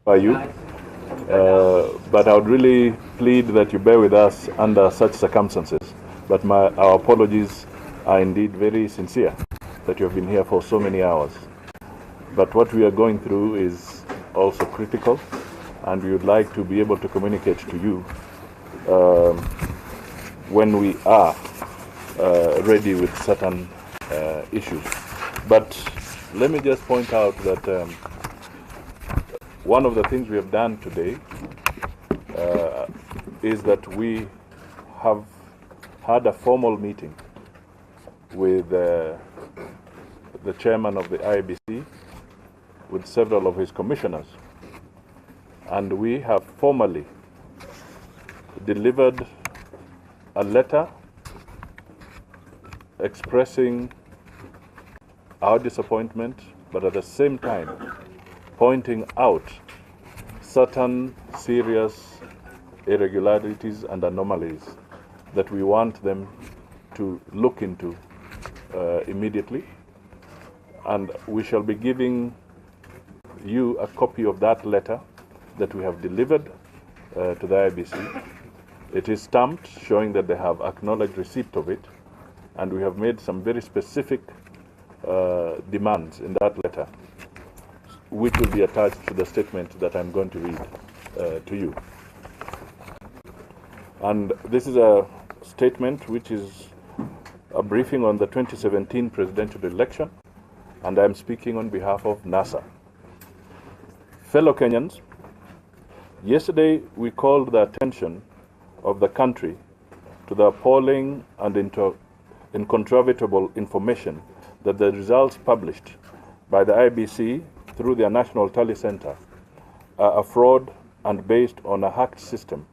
by you, but I would really plead that you bear with us under such circumstances. But our apologies are indeed very sincere that you have been here for so many hours. But what we are going through is also critical, and we would like to be able to communicate to you when we are ready with certain issues. But let me just point out that one of the things we have done today is that we have had a formal meeting with the chairman of the IEBC, with several of his commissioners, and we have formally delivered a letter expressing our disappointment, but at the same time pointing out certain serious irregularities and anomalies that we want them to look into immediately. And we shall be giving you a copy of that letter that we have delivered to the IEBC. It is stamped, showing that they have acknowledged receipt of it, and we have made some very specific demands in that letter, which will be attached to the statement that I'm going to read to you. And this is a statement which is a briefing on the 2017 presidential election, and I'm speaking on behalf of NASA. Fellow Kenyans, yesterday we called the attention of the country to the appalling and incontrovertible information that the results published by the IEBC through their National Tally Center are a fraud and based on a hacked system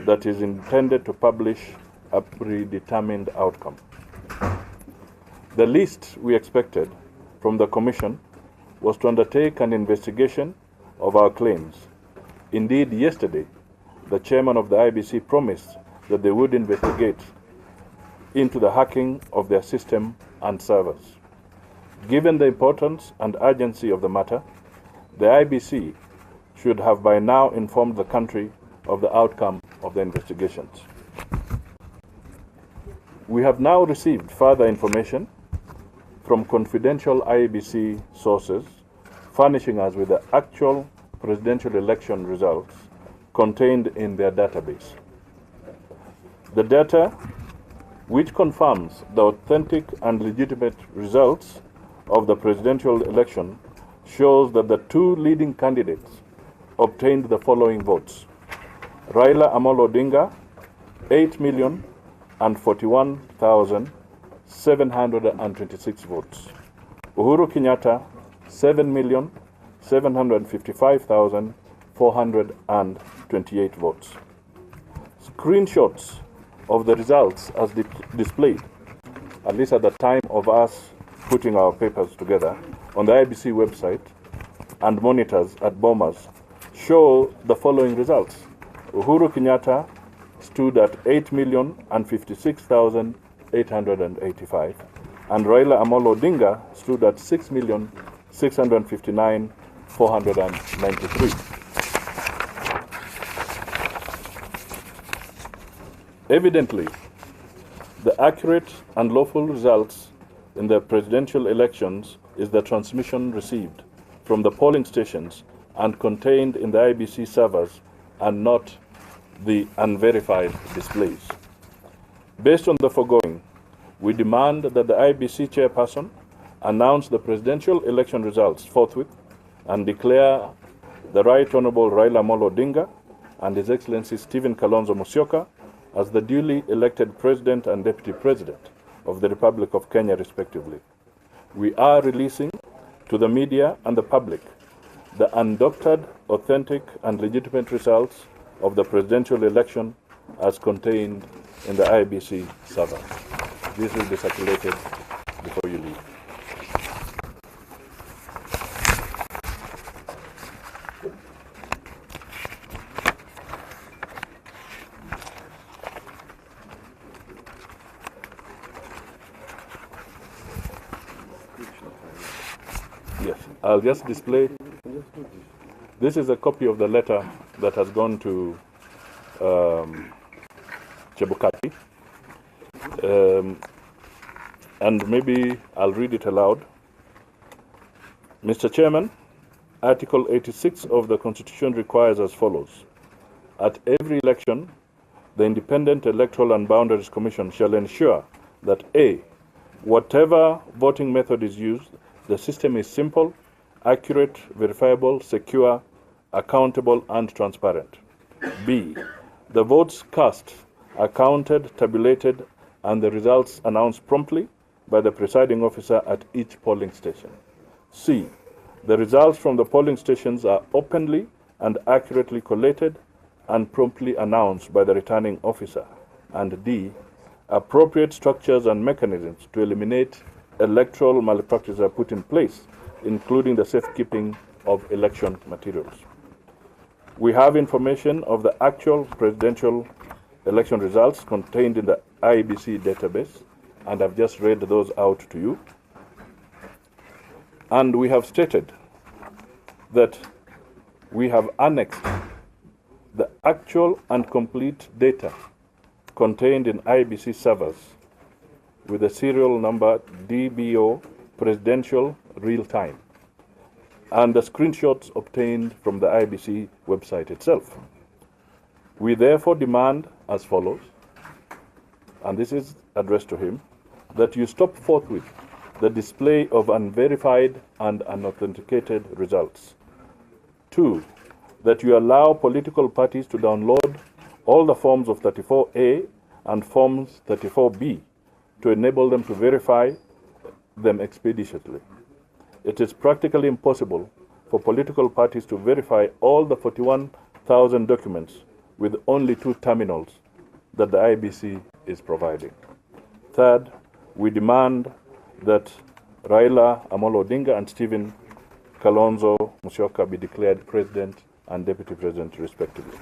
that is intended to publish a predetermined outcome. The least we expected from the Commission was to undertake an investigation of our claims. Indeed, yesterday, the chairman of the IEBC promised that they would investigate into the hacking of their system and servers. Given the importance and urgency of the matter, the IEBC should have by now informed the country of the outcome of the investigations. We have now received further information from confidential IEBC sources furnishing us with the actual presidential election results contained in their database. The data, which confirms the authentic and legitimate results of the presidential election, shows that the two leading candidates obtained the following votes: Raila Amolo Odinga, 8,041,726 votes; Uhuru Kenyatta, 7,755,428 votes. Screenshots of the results as displayed, at least at the time of us putting our papers together, on the IEBC website and monitors at Bomas show the following results. Uhuru Kenyatta stood at 8,056,885, and Raila Amolo Odinga stood at 6,659,493. Evidently, the accurate and lawful results in the presidential elections is the transmission received from the polling stations and contained in the IEBC servers, and not the unverified displays. Based on the foregoing, we demand that the IEBC chairperson announce the presidential election results forthwith and declare the Right Honorable Raila Amolo Odinga and His Excellency Stephen Kalonzo Musyoka as the duly elected President and Deputy President of the Republic of Kenya, respectively. We are releasing to the media and the public the undoctored, authentic, and legitimate results of the presidential election as contained in the IEBC server. This will be circulated before you leave. Yes, I'll just display. This is a copy of the letter that has gone to Chebukati. And maybe I'll read it aloud. Mr. Chairman, Article 86 of the Constitution requires as follows. At every election, the Independent Electoral and Boundaries Commission shall ensure that A, whatever voting method is used, the system is simple, accurate, verifiable, secure, accountable, and transparent. B, the votes cast are counted, tabulated, and the results announced promptly by the presiding officer at each polling station. C, the results from the polling stations are openly and accurately collated and promptly announced by the returning officer. And D, appropriate structures and mechanisms to eliminate electoral malpractice are put in place, including the safekeeping of election materials. We have information of the actual presidential election results contained in the IEBC database, and I've just read those out to you. And we have stated that we have annexed the actual and complete data contained in IEBC servers with the serial number DBO Presidential Real Time and the screenshots obtained from the IEBC website itself. We therefore demand as follows, and this is addressed to him, that you stop forthwith the display of unverified and unauthenticated results. 2, that you allow political parties to download all the forms of 34A and forms 34B to enable them to verify them expeditiously. It is practically impossible for political parties to verify all the 41,000 documents with only 2 terminals that the IEBC is providing. 3rd, we demand that Raila Amolo Odinga and Stephen Kalonzo Musyoka be declared president and deputy president respectively.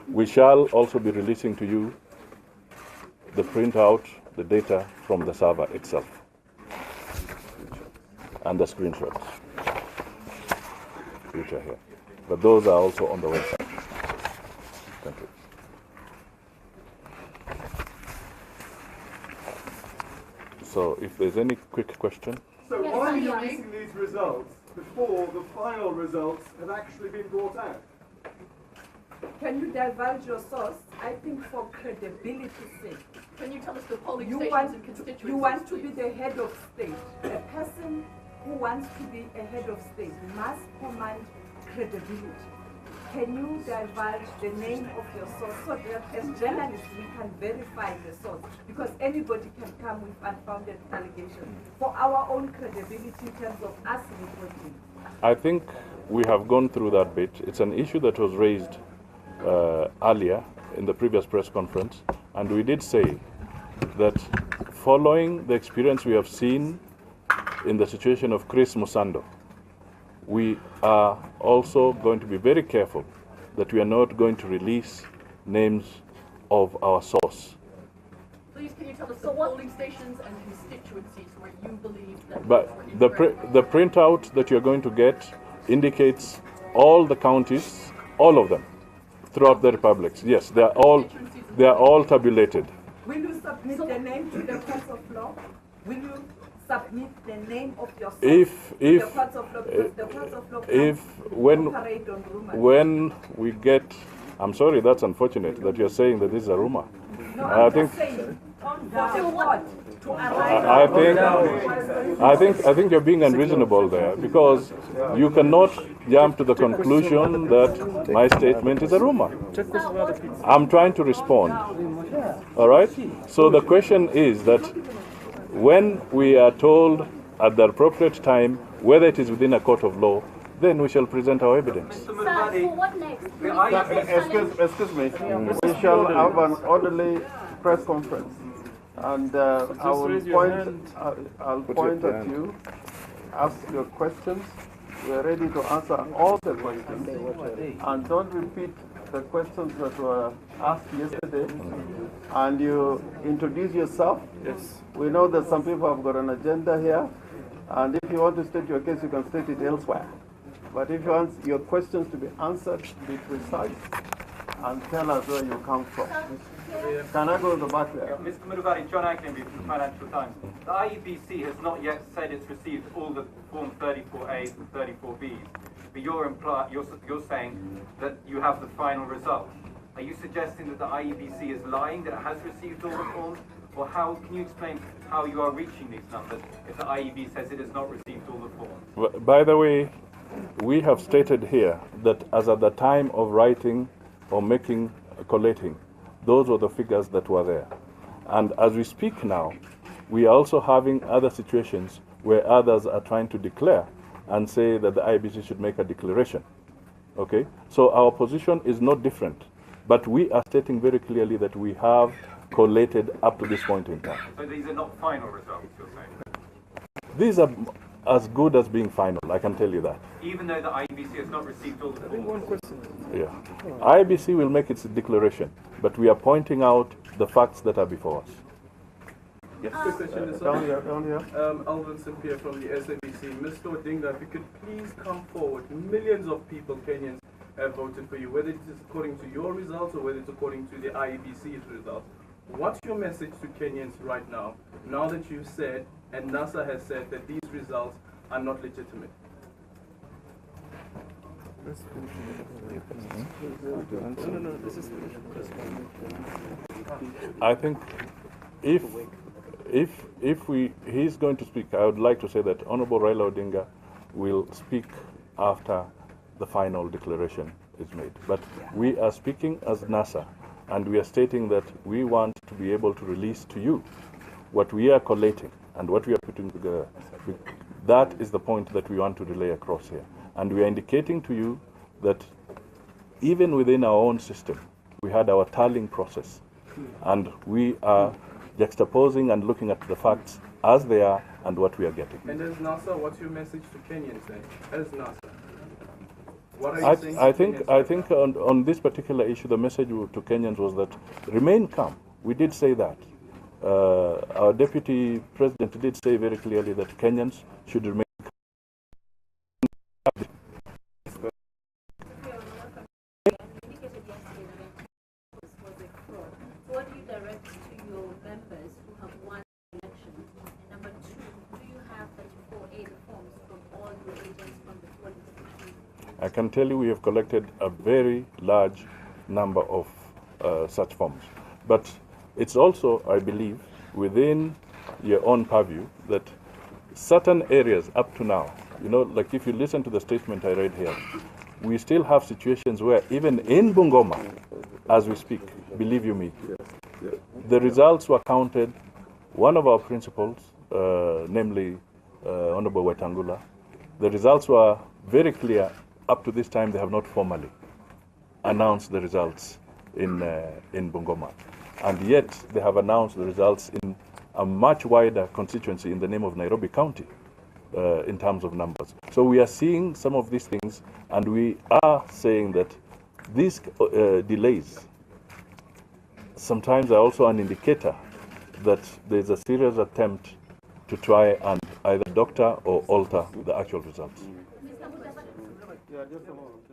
We shall also be releasing to you the printout, the data from the server itself, and the screenshots, which are here. But those are also on the website. Thank you. So if there's any quick question. So why are you releasing these results before the final results have actually been brought out? Can you divulge your source? I think for credibility's sake. Can you tell us the polling stations and constituencies? You want to be the head of state. A person who wants to be a head of state must command credibility. Can you divulge the name of your source so that as journalists we can verify the source? Because anybody can come with unfounded allegations for our own credibility in terms of us reporting. I think we have gone through that bit. It's an issue that was raised earlier in the previous press conference, and we did say that following the experience we have seen in the situation of Chris Musando, we are also going to be very careful that we are not going to release names of our source. Please, can you tell us the polling stations and constituencies where you believe that? But the printout that you're going to get indicates all the counties, all of them, throughout the republics. Yes, they are all tabulated. Will you submit the name to the courts of law? Will you submit the name of your source to the courts of law? Because the courts of law operate on rumors. When we get, I'm sorry, that's unfortunate that you're saying that this is a rumor. No, I'm just saying, I think you're being unreasonable there, because you cannot jump to the conclusion that my statement is a rumor. I'm trying to respond. All right? So the question is that when we are told at the appropriate time whether it is within a court of law, then we shall present our evidence. Sir, for what next? Excuse me. We shall have an orderly press conference, and I'll point at you, ask your questions. We are ready to answer all the questions, and don't repeat the questions that were asked yesterday. And you introduce yourself. Yes. We know that some people have got an agenda here, And if you want to state your case, you can state it elsewhere. But if you want your questions to be answered, be precise, and tell us where you come from. Can I go to the back there? Mr. Mudavadi, John Acklenby from Financial Times. The IEBC has not yet said it's received all the Form 34As and 34Bs, but you're saying that you have the final result. Are you suggesting that the IEBC is lying, that it has received all the forms? Or how can you explain how you are reaching these numbers if the IEB says it has not received all the forms? By the way, we have stated here that as at the time of writing or collating, those were the figures that were there. And as we speak now, we are also having other situations where others are trying to declare and say that the IEBC should make a declaration. Okay? So our position is not different, but we are stating very clearly that we have collated up to this point in time. So these are not final results, you're saying? These are as good as being final, I can tell you that. Even though the IEBC has not received all the forms? Yeah. IEBC will make its declaration, but we are pointing out the facts that are before us. Yes. Quick question, Down here. Alvin Sapir from the SABC. Mr. Odinga, if you could please come forward. Millions of people, Kenyans, have voted for you, whether it is according to your results or whether it's according to the IEBC's results. What's your message to Kenyans right now that you've said, and NASA has said, that these results are not legitimate? I think if he's going to speak, I would like to say that Honorable Raila Odinga will speak after the final declaration is made. But we are speaking as NASA, and we are stating that we want to be able to release to you what we are collating and what we are putting together. That is the point that we want to relay across here. And we are indicating to you that even within our own system, we had our tallying process, and we are juxtaposing and looking at the facts as they are and what we are getting. And as NASA, what's your message to Kenyans then? As NASA, what are you saying? I think on this particular issue, the message to Kenyans was that remain calm. We did say that. Our deputy president did say very clearly that Kenyans should remain calm. What do you direct to your members who have won the election? And number two, do you have 34A forms from all your agents from the polling station? I can tell you we have collected a very large number of such forms. But it's also, I believe, within your own purview that certain areas up to now, like if you listen to the statement I read here, we still have situations where even in Bungoma, as we speak, believe you me, the results were counted. One of our principals, namely Honorable Wetangula, the results were very clear. Up to this time, they have not formally announced the results in Bungoma. And yet, they have announced the results in a much wider constituency in the name of Nairobi County in terms of numbers. So we are seeing some of these things, and we are saying that these delays sometimes are also an indicator that there's a serious attempt to try and either doctor or alter the actual results. Yeah, just a moment.